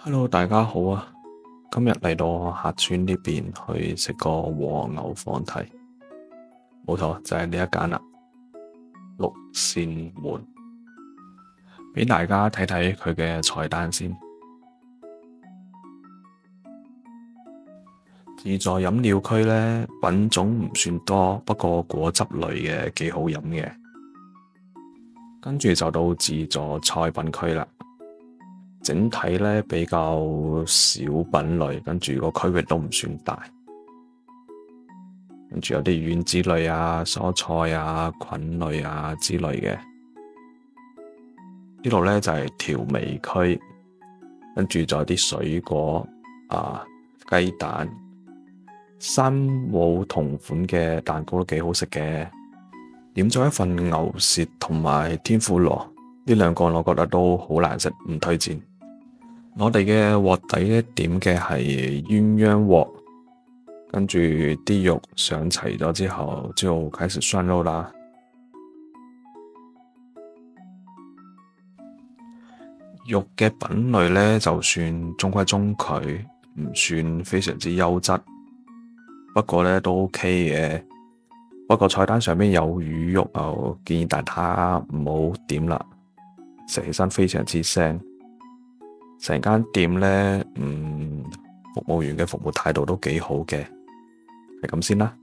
Hello，大家好啊！今日嚟到客村呢邊去食個和牛放題，冇錯就係呢一間啦，六扇門。俾大家睇睇佢嘅菜單先。自助飲料區呢，品種唔算多，不過果汁類嘅幾好飲嘅。跟住就到自助菜品區啦。整體呢比較少品類，跟住個區域都唔算大，跟住有啲丸子類啊、蔬菜啊、菌類啊之類嘅。呢度呢就係調味區，跟住仲有啲水果啊、雞蛋、三冇同款嘅蛋糕都幾好食嘅。點咗一份牛舌同埋天婦羅，呢兩個我覺得都好難食，唔推薦。我哋嘅鑊底咧點嘅係鴛鴦鍋，跟住啲肉上齊咗之後，就開始涮肉啦。肉嘅品類咧就算中規中矩，唔算非常之優質，不過咧都 OK 嘅。不過菜單上面有魚肉，就建議大家唔好點啦，食起身非常之腥。成間店呢，服務員嘅服務態度都幾好嘅，係咁先啦。